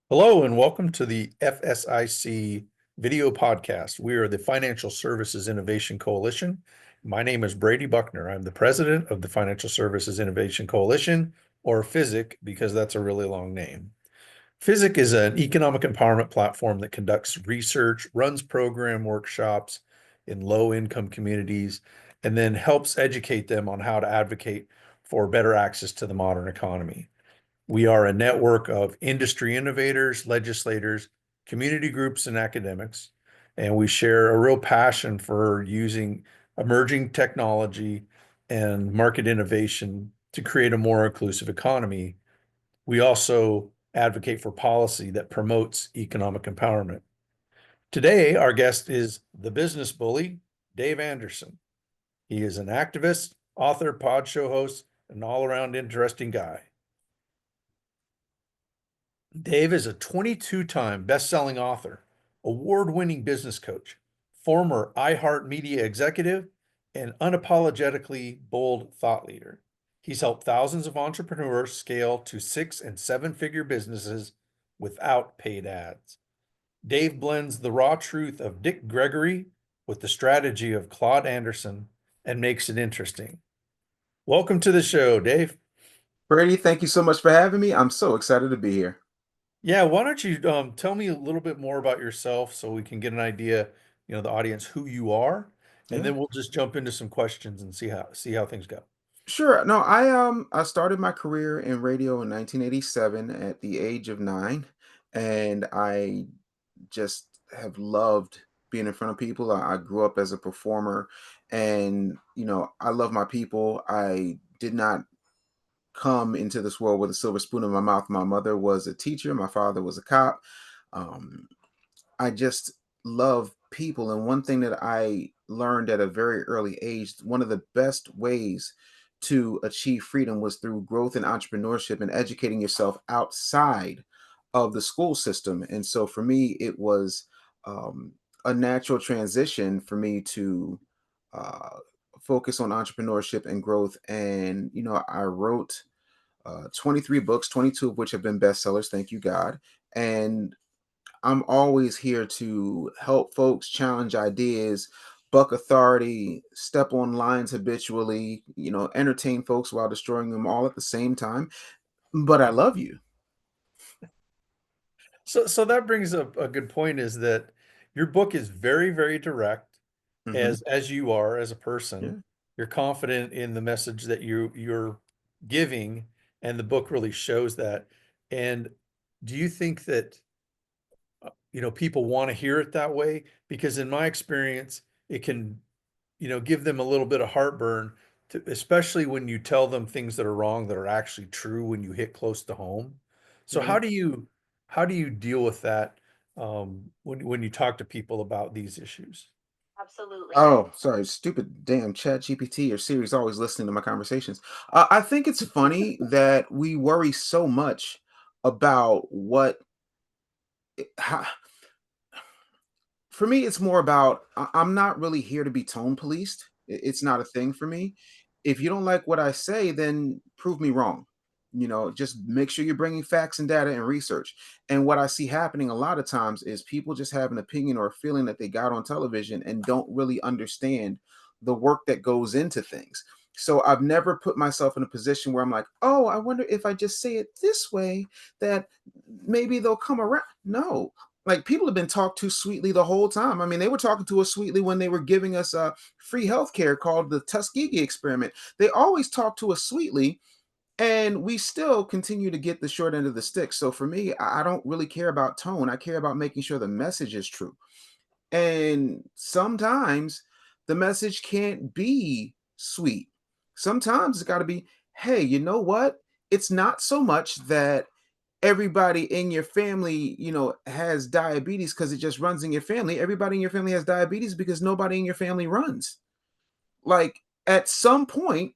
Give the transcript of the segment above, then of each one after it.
Hello and welcome to the FSIC video podcast. We are the Financial Services Innovation Coalition. My name is Brady Buckner. I'm the president of the Financial Services Innovation Coalition, or FSIC, because that's a really long name. FSIC is an economic empowerment platform that conducts research, runs program workshops in low-income communities, and then helps educate them on how to advocate for better access to the modern economy. We are a network of industry innovators, legislators, community groups, and academics, and we share a real passion for using emerging technology and market innovation to create a more inclusive economy. We also advocate for policy that promotes economic empowerment. Today, our guest is the business bully, Dave Anderson. He is an activist, author, pod show host, and all-around interesting guy. Dave is a 22-time best-selling author, award-winning business coach, former iHeartMedia executive, and unapologetically bold thought leader. He's helped thousands of entrepreneurs scale to 6- and 7-figure businesses without paid ads. Dave blends the raw truth of Dick Gregory with the strategy of Claude Anderson and makes it interesting. Welcome to the show, Dave. Brady, thank you so much for having me. I'm so excited to be here. Yeah, why don't you tell me a little bit more about yourself so we can get an idea, the audience, who you are, and Yeah. then we'll just jump into some questions and see how things go. Sure. No, I started my career in radio in 1987 at the age of 9, and I just have loved being in front of people. I grew up as a performer, and I love my people. I did not come into this world with a silver spoon in my mouth. My mother was a teacher, my father was a cop. Um, I just love people. And one thing that I learned at a very early age, one of the best ways to achieve freedom was through growth and entrepreneurship and educating yourself outside of the school system. And so for me, it was um, a natural transition for me to uh, focus on entrepreneurship and growth. And, I wrote 23 books, 22 of which have been bestsellers. Thank you, God. And I'm always here to help folks challenge ideas, buck authority, step on lines habitually, entertain folks while destroying them all at the same time. But I love you. So that brings up a good point is that your book is very, very direct Hmm. as you are as a Yeah. person. You're confident in the message that you're giving, and the book really shows that. And do you think that people want to hear it that way? Because in my experience, it can, give them a little bit of heartburn, especially when you tell them things that are wrong that are actually true when you hit close to home. So Yeah. how do you deal with that when you talk to people about these issues? Oh, sorry, stupid damn Chat GPT or Siri's always listening to my conversations. I think it's funny that we worry so much about how, for me, it's more about I'm not really here to be tone policed. It's not a thing for me. If you don't like what I say, then prove me wrong. Just make sure you're bringing facts and data and research. And what I see happening a lot of times is people just have an opinion or a feeling that they got on television and don't really understand the work that goes into things. So I've never put myself in a position where I'm like, oh, I wonder if I just say it this way, that maybe they'll come around. No, like people have been talked to sweetly the whole time. I mean, they were talking to us sweetly when they were giving us free healthcare called the Tuskegee experiment. They always talk to us sweetly, and we still continue to get the short end of the stick. So for me, I don't really care about tone. I care about making sure the message is true. And sometimes the message can't be sweet. Sometimes it's got to be, hey, you know what? It's not so much that everybody in your family, has diabetes because it just runs in your family. Everybody in your family has diabetes because nobody in your family runs. Like at some point,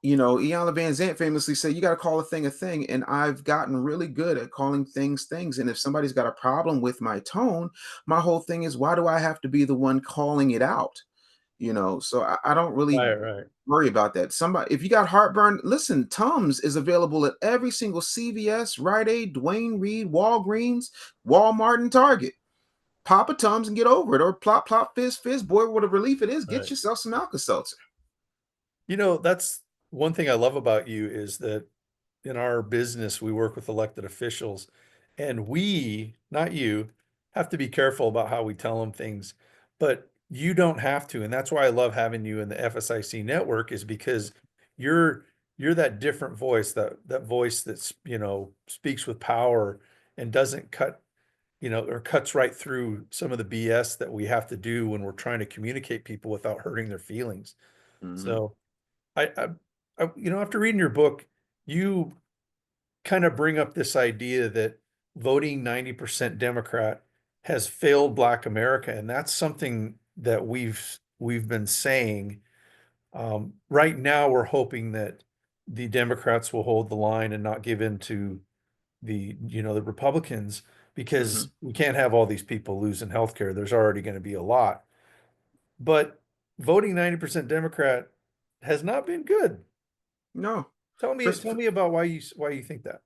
Iyanla Van Zant famously said, you got to call a thing a thing. And I've gotten really good at calling things things. And if somebody's got a problem with my tone, my whole thing is, why do I have to be the one calling it out? So I don't really Right, right, worry about that. Somebody, if you got heartburn, listen, Tums is available at every single CVS, Rite Aid, Dwayne Reed, Walgreens, Walmart, and Target. Pop a Tums and get over it, or plop, plop, fizz, fizz. Boy, what a relief it is. Get right. yourself some Alka-Seltzer. That's one thing I love about you is that in our business, we work with elected officials, and we, not you, have to be careful about how we tell them things, but you don't have to. And that's why I love having you in the FSIC network, is because you're you're that different voice, that voice that's, speaks with power and doesn't cut, or cuts right through some of the BS that we have to do when we're trying to communicate people without hurting their feelings. Mhm. So after reading your book, you kind of bring up this idea that voting 90% Democrat has failed Black America, and that's something that we've been saying. Right now, we're hoping that the Democrats will hold the line and not give in to the Republicans, because Mhm. we can't have all these people losing healthcare. There's already going to be a lot, but voting 90% Democrat has not been good. No. Tell For, me, tell for me about why you think that.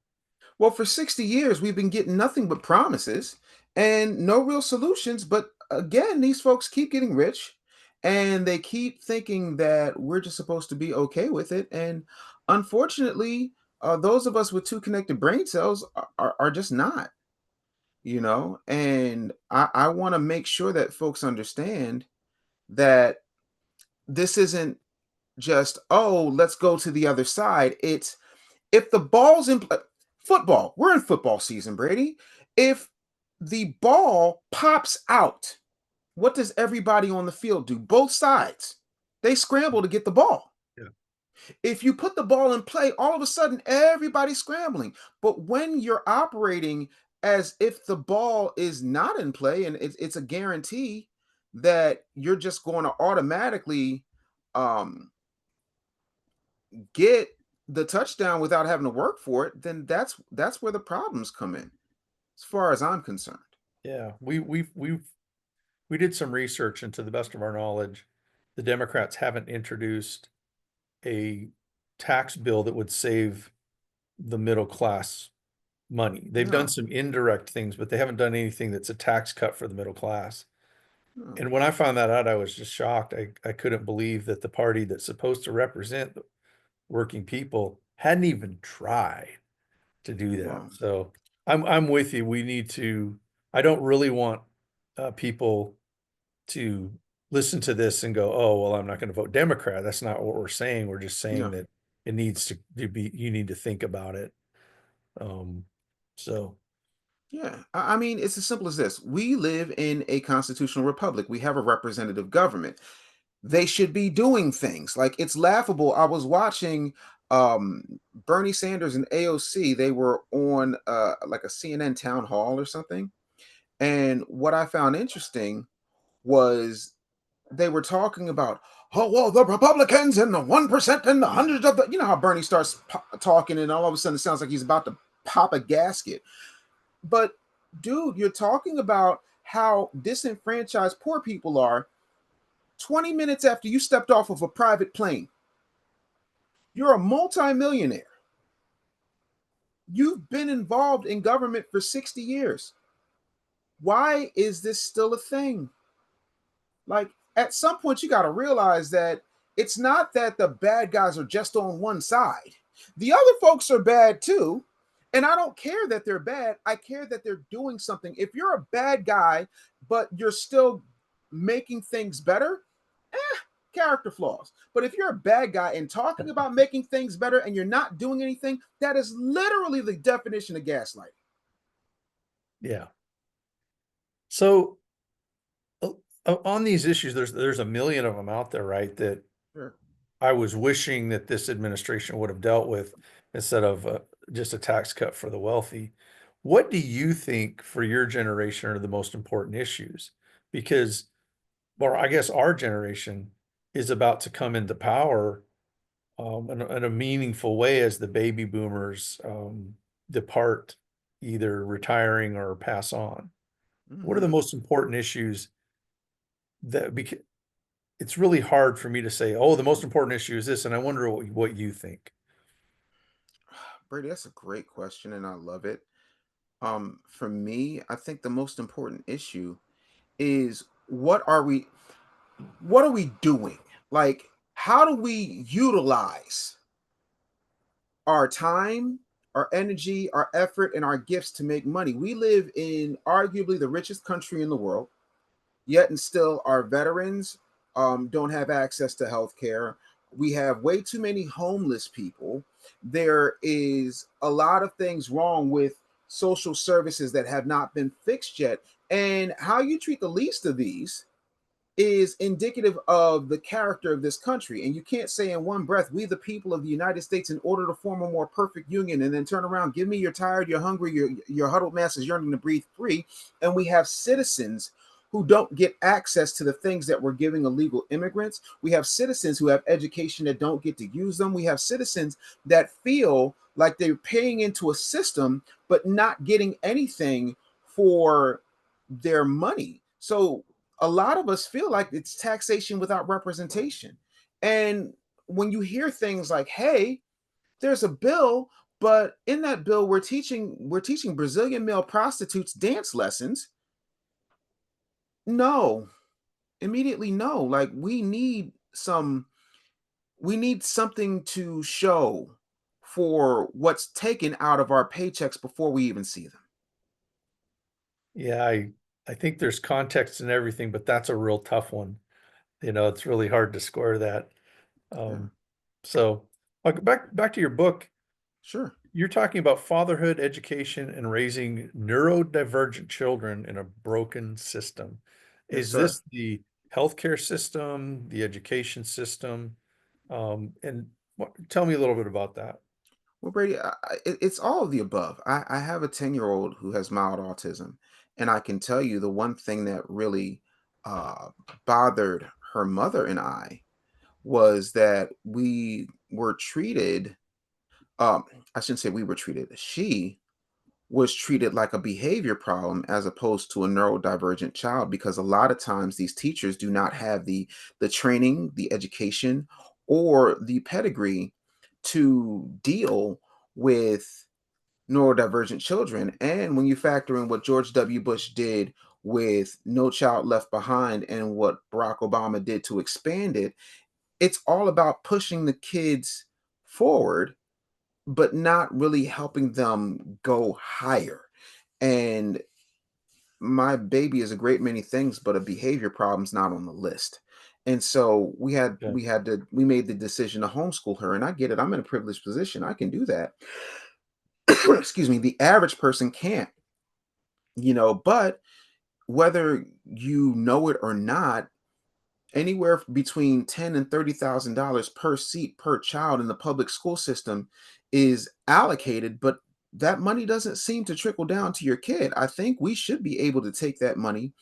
well, for 60 years we've been getting nothing but promises and no real solutions, but again, these folks keep getting rich and they keep thinking that we're just supposed to be okay with it, and unfortunately, those of us with two connected brain cells are just not, and I want to make sure that folks understand that this isn't just, oh, let's go to the other side. It's, if the ball's in football, we're in football season, Brady. If the ball pops out, what does everybody on the field do? Both sides. They scramble to get the ball. Yeah. If you put the ball in play, all of a sudden everybody's scrambling. But when you're operating as if the ball is not in play and it's a guarantee that you're just going to automatically um, get the touchdown without having to work for it, then that's where the problems come in, as far as I'm concerned. Yeah, we did some research, and to the best of our knowledge, the Democrats haven't introduced a tax bill that would save the middle class money. They've done No, some indirect things, but they haven't done anything that's a tax cut for the middle class. no, And when I found that out, I was just shocked. I couldn't believe that the party that's supposed to represent the working people hadn't even tried to do that. well, So I'm with you. I don't really want people to listen to this and go, oh, well, I'm not going to vote Democrat. That's not what we're saying. We're just saying no, that it needs to be, you need to think about it. Um, so yeah. I mean, it's as simple as this: we live in a constitutional republic. We have a representative government. They should be doing things. Like, it's laughable. I was watching um Bernie Sanders and AOC. They were on like a CNN town hall or something. And what I found interesting was they were talking about, oh, well, the Republicans and the 1% and the hundreds of the, how Bernie starts talking, and all of a sudden it sounds like he's about to pop a gasket. But dude, you're talking about how disenfranchised poor people are 20 minutes after you stepped off of a private plane. You're a multimillionaire. You've been involved in government for 60 years. Why is this still a thing? Like, at some point, you got to realize that it's not that the bad guys are just on one side. The other folks are bad too. And I don't care that they're bad. I care that they're doing something. If you're a bad guy, but you're still making things better, character flaws. But if you're a bad guy and talking about making things better and you're not doing anything, that is literally the definition of gaslighting. yeah. So uh, on these issues, there's a million of them out there, right? That Sure. I was wishing that this administration would have dealt with, instead of just a tax cut for the wealthy. What do you think for your generation are the most important issues? Because, well, I guess our generation is about to come into power in a meaningful way as the baby boomers depart, either retiring or pass on. What are the Mm-hmm. most important issues that it's really hard for me to say, oh, the most important issue is this, and I wonder what you think. Brady, that's a great question, and I love it. For me, I think the most important issue is what are we doing? Like, how do we utilize our time, our energy, our effort, and our gifts to make money? We live in arguably the richest country in the world, yet and still our veterans don't have access to health care. We have way too many homeless people. There is a lot of things wrong with social services that have not been fixed yet. And how you treat the least of these is indicative of the character of this country. And you can't say in one breath, we the people of the United States, in order to form a more perfect union, and then turn around, give me you're tired, you're hungry, your huddled masses yearning to breathe free. And we have citizens who don't get access to the things that we're giving illegal immigrants. We have citizens who have education that don't get to use them. We have citizens that feel like they're paying into a system, but not getting anything for their money. So a lot of us feel like it's taxation without representation. And when you hear things like, hey, there's a bill, but in that bill we're teaching Brazilian male prostitutes dance lessons. No, immediately no. Like we need something to show for what's taken out of our paychecks before we even see them. Yeah, I think there's context and everything, but that's a real tough one. It's really hard to square that. Yeah, Um, so I'll go back to your book. sure. You're talking about fatherhood, education, and raising neurodivergent children in a broken system. Yes, Is sir. this the healthcare system, the education system? And tell me a little bit about that. Well, Brady, it's all of the above. I have a 10-year-old who has mild autism, and I can tell you the one thing that really uh, bothered her mother and I was that we were treated. Um, I shouldn't say we were treated. She was treated like a behavior problem as opposed to a neurodivergent child, because a lot of times these teachers do not have the training, the education, or the pedigree to deal with neurodivergent children. And when you factor in what George W. Bush did with No Child Left Behind and what Barack Obama did to expand it, it's all about pushing the kids forward, but not really helping them go higher. And my baby is a great many things, but a behavior problem's not on the list. And so Okay. we made the decision to homeschool her. And I get it. I'm in a privileged position. I can do that. Excuse me. The average person can't, but whether you know it or not, anywhere between ten and $30,000 per seat per child in the public school system is allocated, but that money doesn't seem to trickle down to your kid. I think we should be able to take that money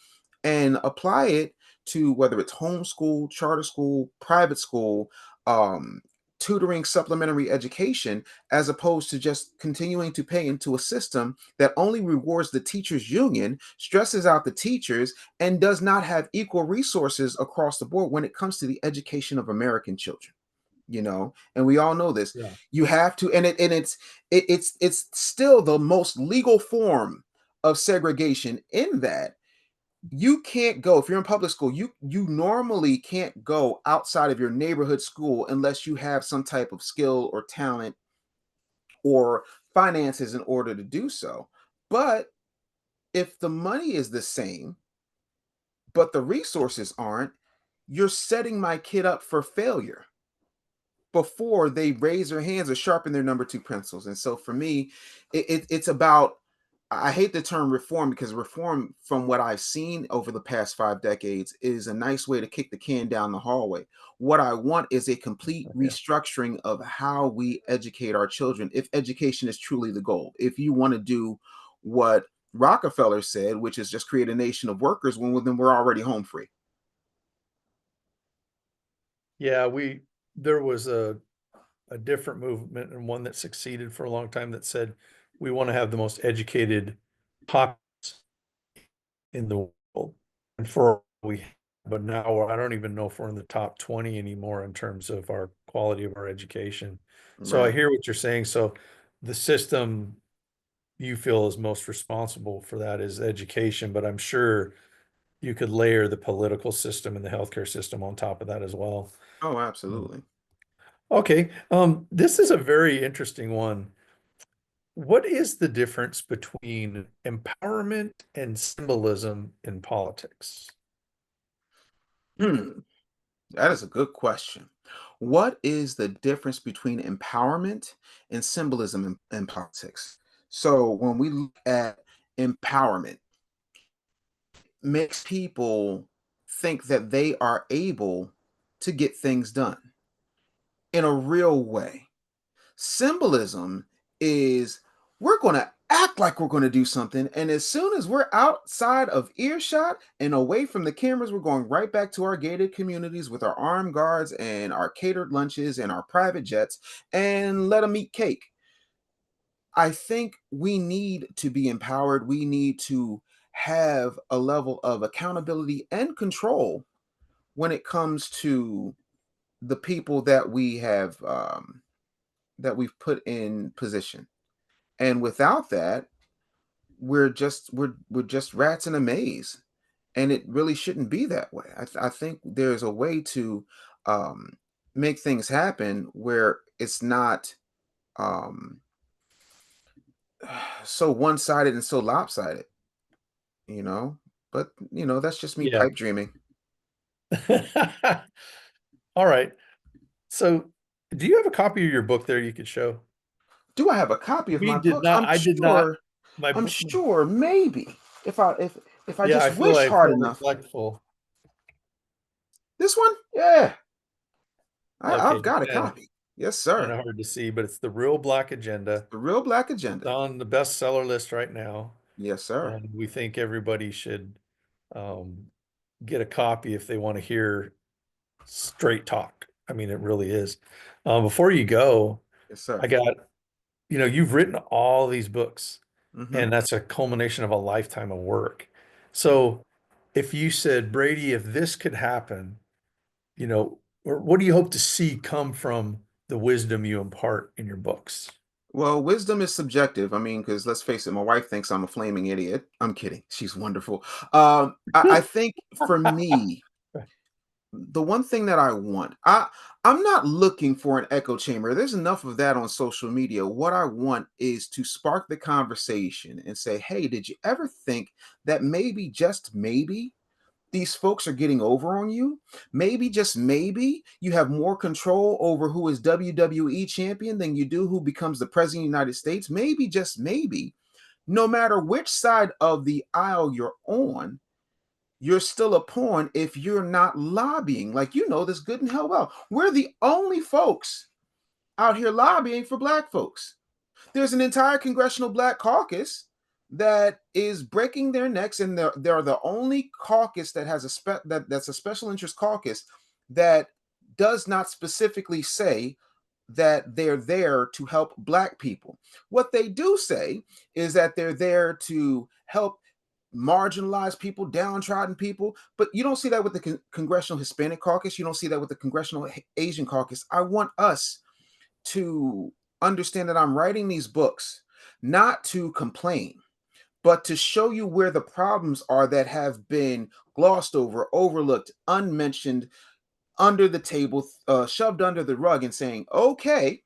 and apply it to whether it's homeschool, charter school, private school, um, tutoring, supplementary education, as opposed to just continuing to pay into a system that only rewards the teachers union, stresses out the teachers, and does not have equal resources across the board when it comes to the education of American children. And we all know this. Yeah. You have to, and it's still the most legal form of segregation, in that you can't go, if you're in public school, you normally can't go outside of your neighborhood school unless you have some type of skill or talent or finances in order to do so. But if the money is the same but the resources aren't, you're setting my kid up for failure before they raise their hands or sharpen their number two pencils. And so for me, it's about, I hate the term reform, because reform, from what I've seen over the past 5 decades, is a nice way to kick the can down the hallway. What I want is a complete Yeah. restructuring of how we educate our children, if education is truly the goal. If you want to do what Rockefeller said, which is just create a nation of workers, when then we're already home free. Yeah, there was a different movement and one that succeeded for a long time that said we want to have the most educated populace in the world. And for we but now I don't even know if we're in the top 20 anymore in terms of our quality of our education. So I Right. hear what you're saying. So the system you feel is most responsible for that is education, but I'm sure you could layer the political system and the healthcare system on top of that as well. Oh, Mm. absolutely. Okay, this is a very interesting one. What is the difference between empowerment and symbolism in politics? Hmm. That is a good question. What is the difference between empowerment and symbolism in politics? So when we look at empowerment, makes people think that they are able to get things done in a real way. Symbolism is we're going to act like we're going to do something. And as soon as we're outside of earshot and away from the cameras, we're going right back to our gated communities with our armed guards and our catered lunches and our private jets and let them eat cake. I think we need to be empowered. We need to have a level of accountability and control when it comes to the people that we have that we've put in position. And without that, we're just rats in a maze, and it really shouldn't be that way. I think there's a way to um, make things happen where it's not um, so one-sided and so lopsided, you know. But that's just me Yeah. pipe dreaming. All right. So, do you have a copy of your book there you could show? Do I have a copy of We my did book? not, I'm I did not, sure. my I'm book, sure. Maybe if I yeah, just wish I hard feel enough. neglectful. This one, yeah, Okay, I've got a kind copy. Yes, kind sir. of hard to see, but it's the Real Black Agenda. The Real Black It's Agenda. on the bestseller list right now, Yes, sir. and we think everybody should um, get a copy if they want to hear straight talk. I mean, it really is. Before you go, Yes, sir. I got, you've written all these books, Hmm. and that's a culmination of a lifetime of work. So if you said, Brady, if this could happen, or what do you hope to see come from the wisdom you impart in your books? Well, wisdom is subjective. I mean, because let's face it, my wife thinks I'm a flaming idiot. I'm kidding. She's wonderful. I think for me, the one thing that I want, I'm not looking for an echo chamber. There's enough of that on social media. What I want is to spark the conversation and say, hey, did you ever think that maybe, just maybe, these folks are getting over on you? Maybe, just maybe, you have more control over who is WWE champion than you do who becomes the president of the United States. Maybe, just maybe, no matter which side of the aisle you're on, you're still a pawn if you're not lobbying. Like, this good and hell well. We're the only folks out here lobbying for Black folks. There's an entire congressional Black caucus that is breaking their necks, and they're the only caucus that has that's a special interest caucus that does not specifically say that they're there to help Black people. What they do say is that they're there to help marginalized people, downtrodden people, but you don't see that with the Congressional Hispanic Caucus. You don't see that with the Congressional Asian Caucus. I want us to understand that I'm writing these books not to complain, but to show you where the problems are that have been glossed over, overlooked, unmentioned, under the table, shoved under the rug, and saying, okay,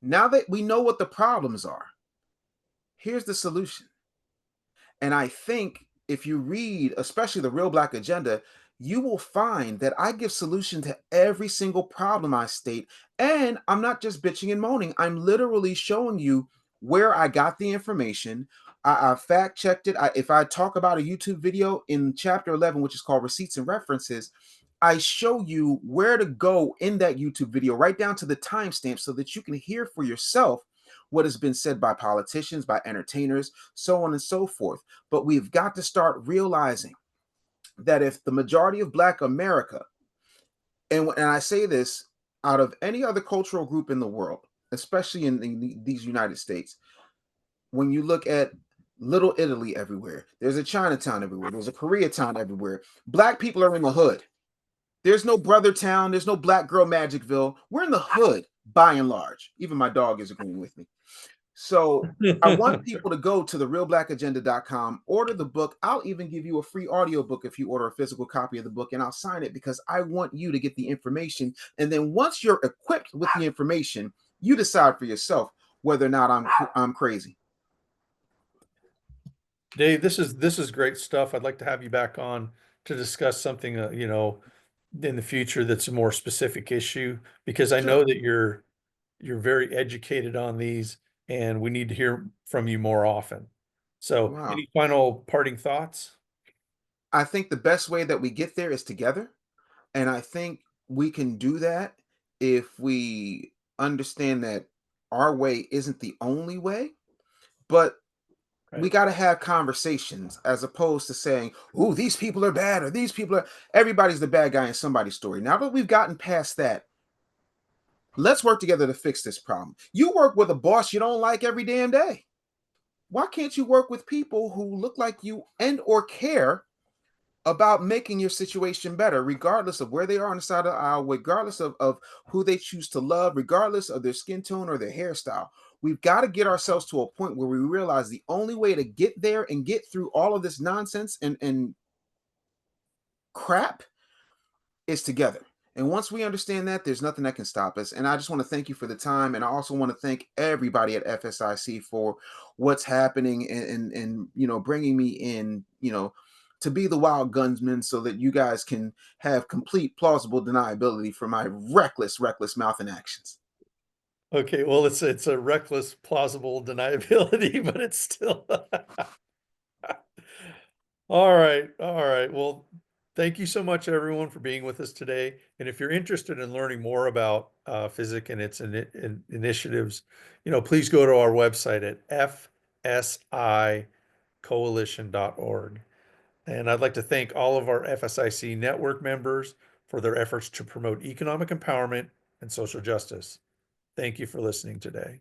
now that we know what the problems are, here's the solution. And I think if you read, especially the Real Black Agenda, you will find that I give solution to every single problem I state. And I'm not just bitching and moaning. I'm literally showing you where I got the information. I fact checked it. If I talk about a YouTube video in chapter 11, which is called Receipts and References, I show you where to go in that YouTube video, right down to the timestamp, so that you can hear for yourself what has been said by politicians, by entertainers, so on and so forth. But we've got to start realizing that if the majority of Black America, and I say this out of any other cultural group in the world, especially in these United States, when you look at Little Italy everywhere. There's a Chinatown everywhere. There's a Koreatown everywhere. Black people are in the hood. There's no brother town. There's no black girl Magicville. We're in the hood by and large. Even my dog is agreeing with me. So I want people to go to therealblackagenda.com, order the book. I'll even give you a free audio book if you order a physical copy of the book, and I'll sign it because I want you to get the information. And then once you're equipped with the information, you decide for yourself whether or not I'm crazy. Dave, this is great stuff. I'd like to have you back on to discuss something, in the future that's a more specific issue because I know Sure. that you're very educated on these and we need to hear from you more often. So, Wow. any final parting thoughts? I think the best way that we get there is together. And I think we can do that if we understand that our way isn't the only way, but we Right. got to have conversations as opposed to saying, "Oh, these people are bad," or "These people are." Everybody's the bad guy in somebody's story. Now that we've gotten past that, let's work together to fix this problem. You work with a boss you don't like every damn day. Why can't you work with people who look like you and or care about making your situation better, regardless of where they are on the side of the aisle, regardless of who they choose to love, regardless of their skin tone or their hairstyle? We've got to get ourselves to a point where we realize the only way to get there and get through all of this nonsense and crap is together. And once we understand that, there's nothing that can stop us. And I just want to thank you for the time. And I also want to thank everybody at FSIC for what's happening and bringing me in, to be the wild gunsman so that you guys can have complete plausible deniability for my reckless mouth and actions. Okay, well, it's a reckless, plausible deniability, but it's still all right, all right. Well, thank you so much, everyone, for being with us today. And if you're interested in learning more about FSIC and its initiatives, please go to our website at fsicoalition.org. And I'd like to thank all of our FSIC network members for their efforts to promote economic empowerment and social justice. Thank you for listening today.